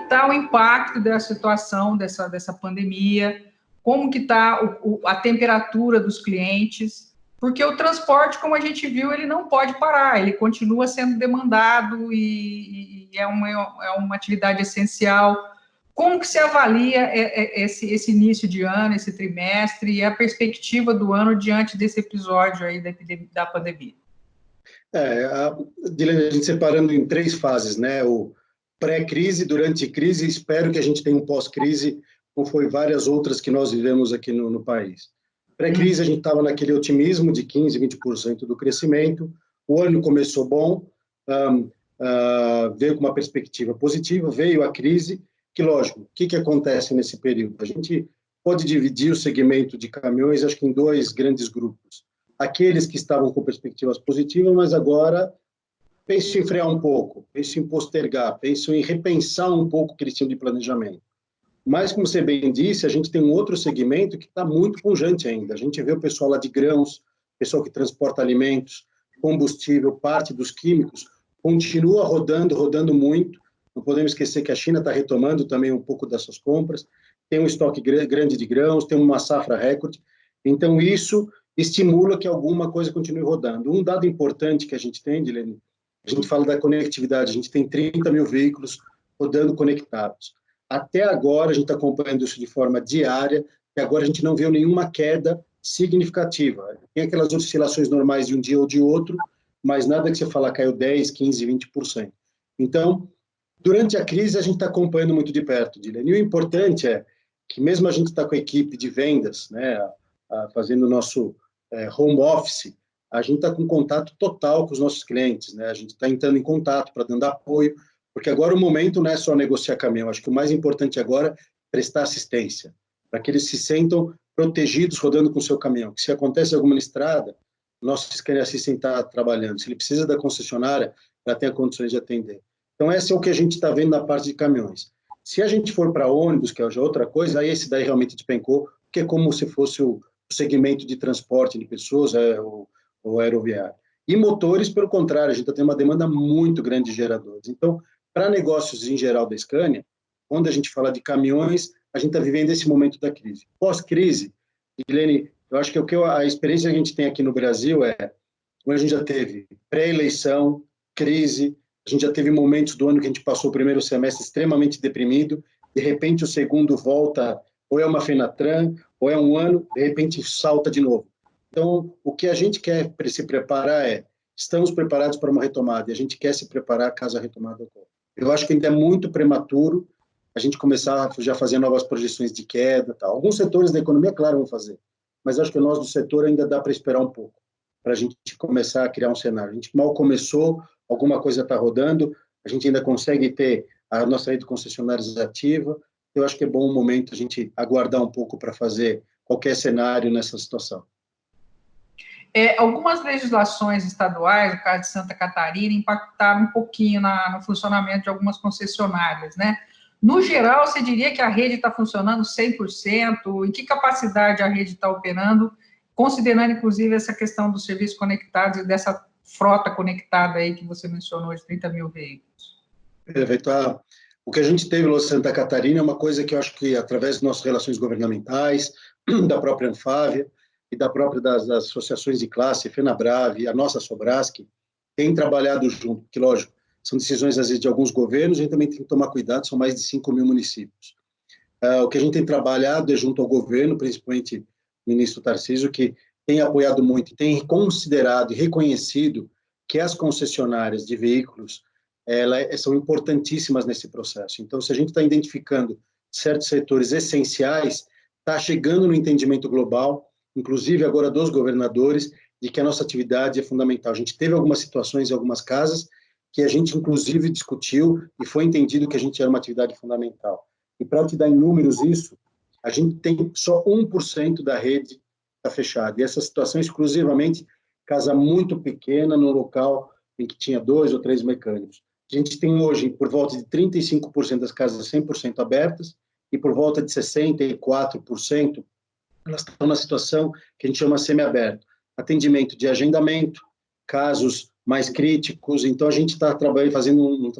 está o impacto da situação dessa pandemia, como que está a temperatura dos clientes, porque o transporte, como a gente viu, ele não pode parar, ele continua sendo demandado e é uma atividade essencial. Como que se avalia esse início de ano, esse trimestre e a perspectiva do ano diante desse episódio aí da pandemia? Dilene, a gente separando em 3 fases, né? O pré-crise, durante crise, espero que a gente tenha um pós-crise, como foi várias outras que nós vivemos aqui no país. Pré-crise, a gente estava naquele otimismo de 15%, 20% do crescimento, o ano começou bom, veio com uma perspectiva positiva, veio a crise, que lógico, o que acontece nesse período? A gente pode dividir o segmento de caminhões, acho que em 2 grandes grupos. Aqueles que estavam com perspectivas positivas, mas agora pensam em frear um pouco, pensam em postergar, pensam em repensar um pouco o que eles tinham de planejamento. Mas, como você bem disse, a gente tem um outro segmento que está muito pujante ainda. A gente vê o pessoal lá de grãos, pessoal que transporta alimentos, combustível, parte dos químicos, continua rodando muito. Não podemos esquecer que a China está retomando também um pouco dessas compras. Tem um estoque grande de grãos, tem uma safra recorde. Então, isso estimula que alguma coisa continue rodando. Um dado importante que a gente tem, Dilene, a gente fala da conectividade, a gente tem 30 mil veículos rodando conectados. Até agora, a gente está acompanhando isso de forma diária, e agora a gente não viu nenhuma queda significativa. Tem aquelas oscilações normais de um dia ou de outro, mas nada que você falar caiu 10%, 15%, 20%. Então, durante a crise, a gente está acompanhando muito de perto, Dilene. E o importante é que mesmo a gente está com a equipe de vendas, né, fazendo o nosso home office, a gente está com contato total com os nossos clientes, né? A gente está entrando em contato para dando apoio, porque agora o momento não é só negociar caminhão, acho que o mais importante agora é prestar assistência, para que eles se sentam protegidos rodando com o seu caminhão, que se acontece alguma estrada, nossos assistentes está trabalhando, se ele precisa da concessionária, ela tem condições de atender. Então, esse é o que a gente está vendo na parte de caminhões. Se a gente for para ônibus, que é já outra coisa, aí esse daí realmente despencou, que é como se fosse o segmento de transporte de pessoas, o aeroviário. E motores, pelo contrário, a gente tem uma demanda muito grande de geradores. Então, para negócios em geral da Scania, quando a gente fala de caminhões, a gente está vivendo esse momento da crise. Pós-crise, Guilherme, eu acho que a experiência que a gente tem aqui no Brasil quando a gente já teve pré-eleição, crise, a gente já teve momentos do ano que a gente passou o primeiro semestre extremamente deprimido, de repente o segundo volta, ou é uma Fenatran, ou é um ano, de repente salta de novo. Então, o que a gente quer se preparar estamos preparados para uma retomada, e a gente quer se preparar caso a retomada ocorra. Eu acho que ainda é muito prematuro a gente começar a já fazer novas projeções de queda, tal. Alguns setores da economia, claro, vão fazer, mas acho que nós do setor ainda dá para esperar um pouco, para a gente começar a criar um cenário. A gente mal começou, alguma coisa está rodando, a gente ainda consegue ter a nossa rede de concessionários ativa. Eu acho que é bom o momento a gente aguardar um pouco para fazer qualquer cenário nessa situação. Algumas legislações estaduais, no caso de Santa Catarina, impactaram um pouquinho no funcionamento de algumas concessionárias, né? No geral, você diria que a rede está funcionando 100%? Em que capacidade a rede está operando, considerando, inclusive, essa questão dos serviços conectados e dessa frota conectada aí que você mencionou, de 30 mil veículos? Perfeito. O que a gente teve em Santa Catarina é uma coisa que eu acho que, através das nossas relações governamentais, da própria Anfávia e das associações de classe, FenaBrave, a nossa Sobrasc, tem trabalhado junto, porque, lógico, são decisões, às vezes, de alguns governos, a gente também tem que tomar cuidado, são mais de 5 mil municípios. O que a gente tem trabalhado é junto ao governo, principalmente o ministro Tarcísio, que tem apoiado muito, tem considerado e reconhecido que as concessionárias de veículos são importantíssimas nesse processo. Então, se a gente está identificando certos setores essenciais, está chegando no entendimento global, inclusive agora dos governadores, de que a nossa atividade é fundamental. A gente teve algumas situações em algumas casas que a gente, inclusive, discutiu e foi entendido que a gente era uma atividade fundamental. E para te dar em números isso, a gente tem só 1% da rede está fechada. E essa situação exclusivamente casa muito pequena, no local em que tinha 2 ou 3 mecânicos. A gente tem hoje, por volta de 35% das casas 100% abertas e por volta de 64% elas estão na situação que a gente chama semi-aberto. Atendimento de agendamento, casos mais críticos, então a gente está trabalhando, fazendo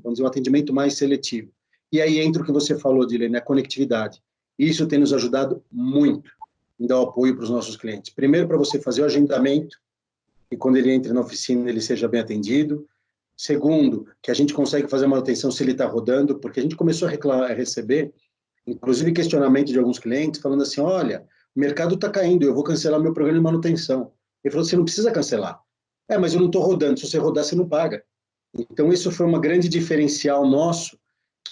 vamos dizer, um atendimento mais seletivo. E aí entra o que você falou, Dilene, a conectividade. Isso tem nos ajudado muito em dar o apoio para os nossos clientes. Primeiro, para você fazer o agendamento, e quando ele entra na oficina, ele seja bem atendido. Segundo, que a gente consegue fazer a manutenção se ele está rodando, porque a gente começou a receber, inclusive, questionamento de alguns clientes, falando assim, olha, o mercado está caindo, eu vou cancelar meu programa de manutenção. Ele falou, você não precisa cancelar. Mas eu não estou rodando, se você rodar, você não paga. Então, isso foi uma grande diferencial nosso,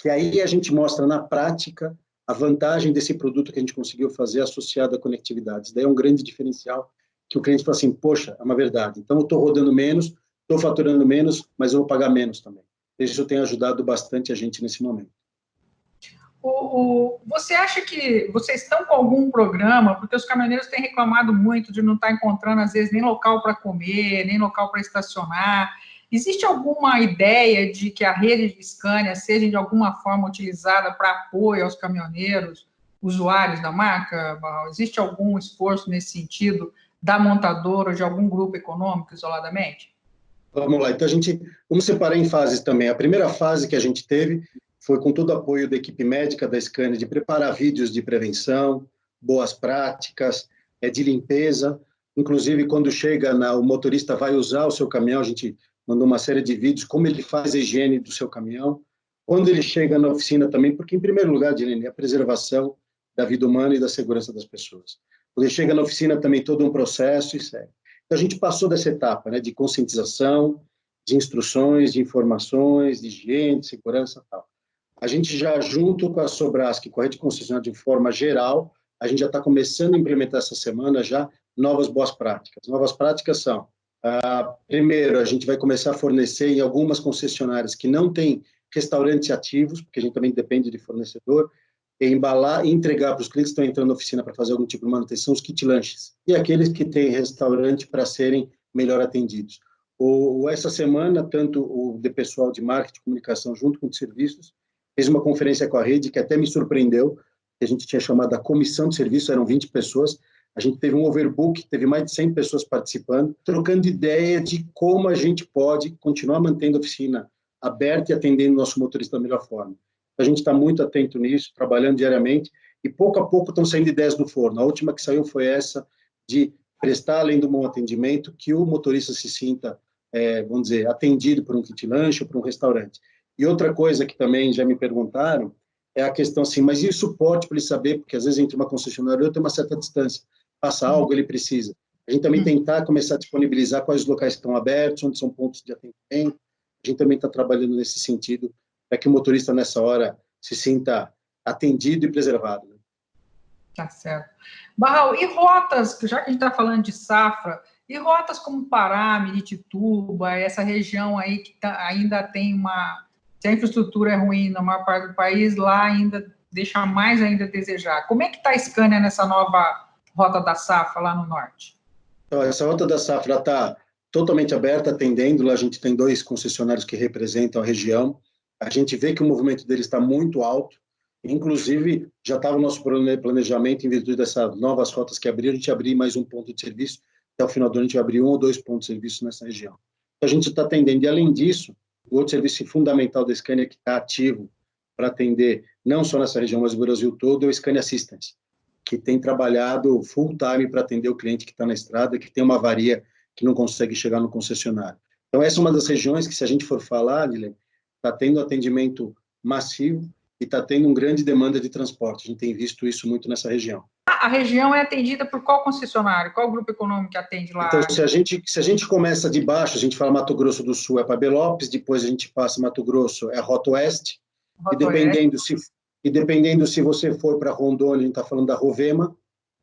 que aí a gente mostra na prática a vantagem desse produto que a gente conseguiu fazer associado à conectividade. Isso daí é um grande diferencial que o cliente fala assim, poxa, é uma verdade. Então, eu estou rodando menos, estou faturando menos, mas eu vou pagar menos também. Isso tem ajudado bastante a gente nesse momento. Você acha que vocês estão com algum programa, porque os caminhoneiros têm reclamado muito de não estar encontrando, às vezes, nem local para comer, nem local para estacionar. Existe alguma ideia de que a rede de Scania seja, de alguma forma, utilizada para apoio aos caminhoneiros, usuários da marca? Existe algum esforço nesse sentido da montadora ou de algum grupo econômico, isoladamente? Vamos lá, então vamos separar em fases também. A primeira fase que a gente teve foi com todo o apoio da equipe médica da Scania, de preparar vídeos de prevenção, boas práticas, de limpeza. Inclusive, quando chega, o motorista vai usar o seu caminhão, a gente mandou uma série de vídeos, como ele faz a higiene do seu caminhão. Quando ele chega na oficina também, porque, em primeiro lugar, Dilene, é a preservação da vida humana e da segurança das pessoas. Quando ele chega na oficina também, todo um processo e segue. Então, a gente passou dessa etapa, de conscientização, de instruções, de informações, de higiene, de segurança e tal. A gente já, junto com a Sobrasc, com a rede concessionária de forma geral, a gente já está começando a implementar essa semana já novas boas práticas. Novas práticas são, primeiro, a gente vai começar a fornecer em algumas concessionárias que não têm restaurantes ativos, porque a gente também depende de fornecedor, embalar e entregar para os clientes que estão entrando na oficina para fazer algum tipo de manutenção os kit lanches. E aqueles que têm restaurante para serem melhor atendidos. Essa semana, tanto o de pessoal de marketing e comunicação, junto com os serviços, fez uma conferência com a rede que até me surpreendeu, que a gente tinha chamado a comissão de serviço, eram 20 pessoas, a gente teve um overbook, teve mais de 100 pessoas participando, trocando ideia de como a gente pode continuar mantendo a oficina aberta e atendendo o nosso motorista da melhor forma. A gente está muito atento nisso, trabalhando diariamente, e pouco a pouco estão saindo ideias do forno. A última que saiu foi essa de prestar, além do bom atendimento, que o motorista se sinta, vamos dizer, atendido por um kit lanche ou por um restaurante. E outra coisa que também já me perguntaram é a questão assim, mas e o suporte para ele saber, porque às vezes entre uma concessionária e outra tem uma certa distância, passa algo, ele precisa. A gente também tentar começar a disponibilizar quais os locais que estão abertos, onde são pontos de atendimento. A gente também está trabalhando nesse sentido, para que o motorista, nessa hora, se sinta atendido e preservado. Né? Tá certo. Barral, e rotas, já que a gente está falando de safra, e rotas como Pará, Miritituba, essa região aí que ainda tem se a infraestrutura é ruim na maior parte do país, lá ainda deixa mais ainda a desejar. Como é que está a Scania nessa nova rota da safra lá no norte? Então, essa rota da safra está totalmente aberta, atendendo. Lá a gente tem 2 concessionários que representam a região. A gente vê que o movimento deles está muito alto. Inclusive, já estava o nosso planejamento, em virtude dessas novas rotas que abriram, a gente abrir mais um ponto de serviço. Até o final do ano, a gente vai abrir 1 ou 2 pontos de serviço nessa região. Então, a gente está atendendo. E, além disso, o outro serviço fundamental da Scania que está ativo para atender, não só nessa região, mas no Brasil todo, é o Scania Assistance, que tem trabalhado full time para atender o cliente que está na estrada, que tem uma avaria que não consegue chegar no concessionário. Então, essa é uma das regiões que, se a gente for falar, Guilherme, está tendo atendimento massivo e está tendo uma grande demanda de transporte. A gente tem visto isso muito nessa região. A região é atendida por qual concessionário? Qual grupo econômico que atende lá? Então, se a gente começa de baixo, a gente fala Mato Grosso do Sul é para Belópolis, depois a gente passa Mato Grosso, é a Rota Oeste, e dependendo se você for para Rondônia, a gente está falando da Rovema,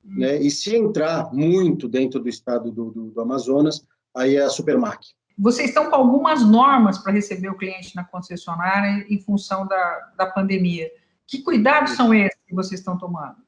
né? E se entrar muito dentro do estado do Amazonas, aí é a Supermac. Vocês estão com algumas normas para receber o cliente na concessionária em função da pandemia. Que cuidados são esses que vocês estão tomando?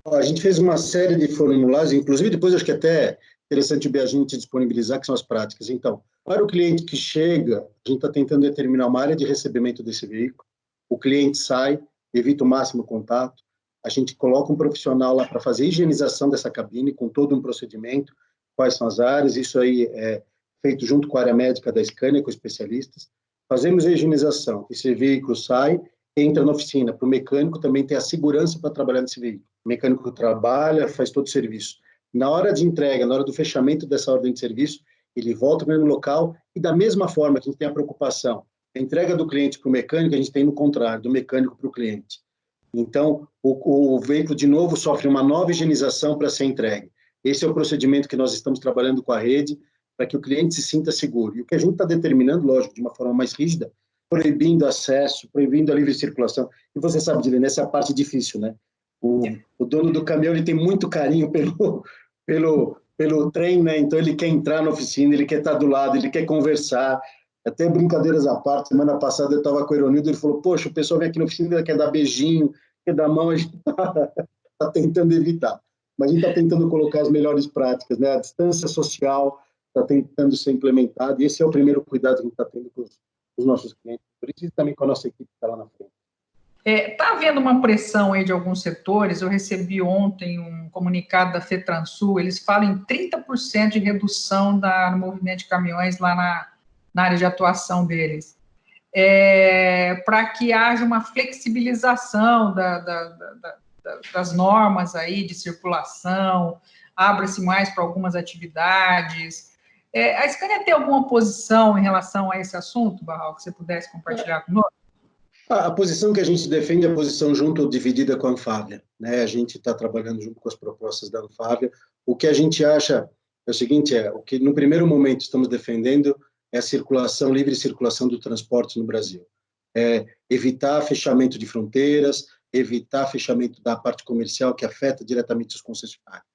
A gente fez uma série de formulários, inclusive depois acho que até interessante a gente disponibilizar, que são as práticas. Então, para o cliente que chega, a gente está tentando determinar uma área de recebimento desse veículo, o cliente sai, evita o máximo contato, a gente coloca um profissional lá para fazer a higienização dessa cabine, com todo um procedimento, quais são as áreas, isso aí é feito junto com a área médica da Scania, com especialistas, fazemos a higienização, esse veículo sai, entra na oficina. Para o mecânico também ter a segurança para trabalhar nesse veículo. O mecânico trabalha, faz todo o serviço. Na hora de entrega, na hora do fechamento dessa ordem de serviço, ele volta para o mesmo local e da mesma forma que a gente tem a preocupação, a entrega do cliente para o mecânico, a gente tem no contrário, do mecânico para o cliente. Então, o veículo, de novo, sofre uma nova higienização para ser entregue. Esse é o procedimento que nós estamos trabalhando com a rede para que o cliente se sinta seguro. E o que a gente está determinando, lógico, de uma forma mais rígida, proibindo acesso, proibindo a livre circulação. E você sabe, Dilene, essa é a parte difícil, né? O dono do caminhão, ele tem muito carinho pelo trem, né? Então ele quer entrar na oficina, ele quer estar do lado, ele quer conversar. Até brincadeiras à parte, semana passada eu estava com o Eronildo, ele falou, poxa, o pessoal vem aqui na oficina, quer dar beijinho, quer dar mão, a gente está tentando evitar. Mas a gente está tentando colocar as melhores práticas, né? A distância social está tentando ser implementada, e esse é o primeiro cuidado que a gente está tendo com os nossos clientes, por isso e também com a nossa equipe que está lá na frente. Está havendo uma pressão aí de alguns setores. Eu recebi ontem um comunicado da FETransul, eles falam em 30% de redução no movimento de caminhões lá na área de atuação deles, para que haja uma flexibilização das normas aí de circulação, abra-se mais para algumas atividades. A Scania tem alguma posição em relação a esse assunto, Barral, que você pudesse compartilhar conosco? A posição que a gente defende é a posição junto ou dividida com a Anfávia, né? A gente está trabalhando junto com as propostas da Anfávia. O que a gente acha é o seguinte, o que no primeiro momento estamos defendendo é a circulação, livre circulação do transporte no Brasil. Evitar fechamento de fronteiras, evitar fechamento da parte comercial que afeta diretamente os concessionários.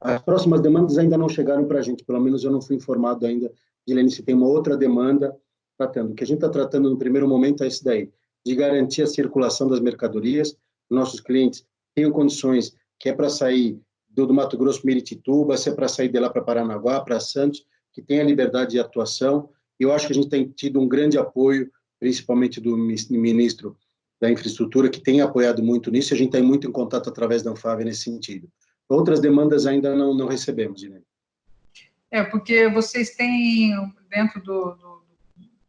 As próximas demandas ainda não chegaram para a gente, pelo menos eu não fui informado ainda, Dilene, se tem uma outra demanda tratando. O que a gente está tratando no primeiro momento é isso daí, de garantir a circulação das mercadorias, nossos clientes tenham condições, que é para sair do Mato Grosso para Miritituba, se é para sair de lá para Paranaguá, para Santos, que tenha liberdade de atuação. E eu acho que a gente tem tido um grande apoio, principalmente do ministro da Infraestrutura, que tem apoiado muito nisso, e a gente está muito em contato através da Anfávia nesse sentido. Outras demandas ainda não recebemos, Dilene. Porque vocês têm, dentro do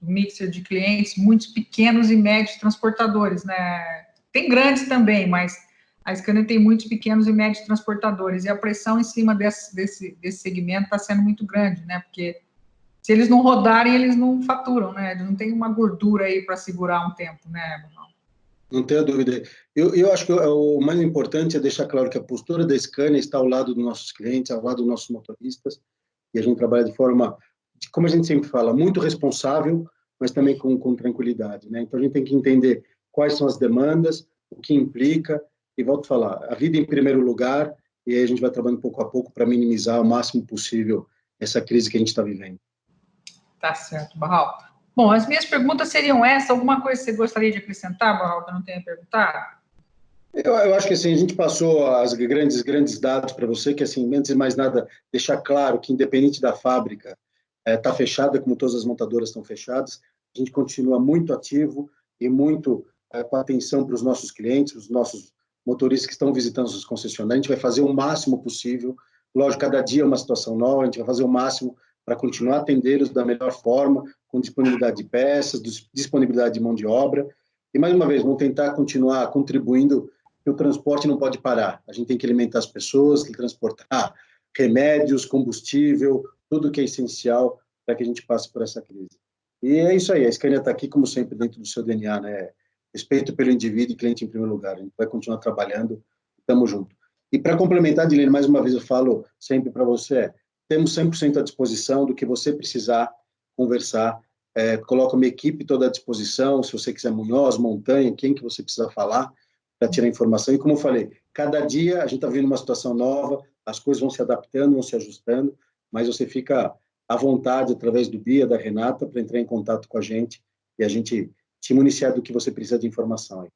mixer de clientes, muitos pequenos e médios transportadores, né? Tem grandes também, mas a Scania tem muitos pequenos e médios transportadores, e a pressão em cima desse segmento está sendo muito grande, né? Porque se eles não rodarem, eles não faturam, né? Eles não têm uma gordura aí para segurar um tempo, né? Não tenha dúvida. Eu acho que o mais importante é deixar claro que a postura da Scania está ao lado dos nossos clientes, ao lado dos nossos motoristas, e a gente trabalha de forma, como a gente sempre fala, muito responsável, mas também com tranquilidade, né? Então a gente tem que entender quais são as demandas, o que implica, e volto a falar, a vida em primeiro lugar, e aí a gente vai trabalhando pouco a pouco para minimizar o máximo possível essa crise que a gente está vivendo. Tá certo, Barral. Bom, as minhas perguntas seriam essas. Alguma coisa que você gostaria de acrescentar, Barral, que eu não tenha perguntado? Eu acho que assim, a gente passou as grandes dados para você, que assim, antes de mais nada, deixar claro que independente da fábrica está fechada, como todas as montadoras estão fechadas, a gente continua muito ativo e muito com atenção para os nossos clientes, os nossos motoristas que estão visitando os concessionários. A gente vai fazer o máximo possível. Lógico, cada dia é uma situação nova, a gente vai fazer o máximo para continuar a atendê-los da melhor forma, com disponibilidade de peças, disponibilidade de mão de obra. E, mais uma vez, vamos tentar continuar contribuindo, que o transporte não pode parar. A gente tem que alimentar as pessoas, tem que transportar remédios, combustível, tudo que é essencial para que a gente passe por essa crise. E é isso aí, a Scania está aqui, como sempre, dentro do seu DNA, né? Respeito pelo indivíduo e cliente em primeiro lugar. A gente vai continuar trabalhando, estamos juntos. E para complementar, Dilene, mais uma vez eu falo sempre para você, temos 100% à disposição do que você precisar conversar. Coloco a minha equipe toda à disposição, se você quiser Munhoz, Montanha, quem que você precisa falar para tirar informação. E como eu falei, cada dia a gente está vivendo uma situação nova, as coisas vão se adaptando, vão se ajustando, mas você fica à vontade, através do Bia, da Renata, para entrar em contato com a gente e a gente te municiar do que você precisa de informação aí.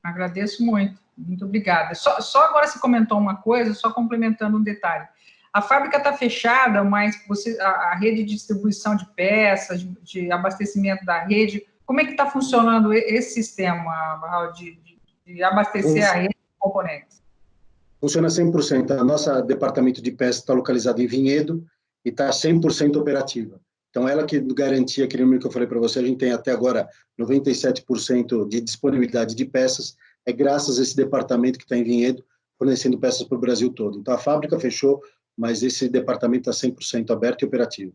Agradeço muito obrigada. Só agora você comentou uma coisa, só complementando um detalhe. A fábrica está fechada, mas a rede de distribuição de peças, de abastecimento da rede, como é que está funcionando esse sistema, de abastecer a rede de componentes? Funciona 100%. O nosso departamento de peças está localizado em Vinhedo e está 100% operativa. Então, ela que garantia aquele número que eu falei para você, a gente tem até agora 97% de disponibilidade de peças, é graças a esse departamento que está em Vinhedo, fornecendo peças para o Brasil todo. Então, a fábrica fechou, mas esse departamento está 100% aberto e operativo.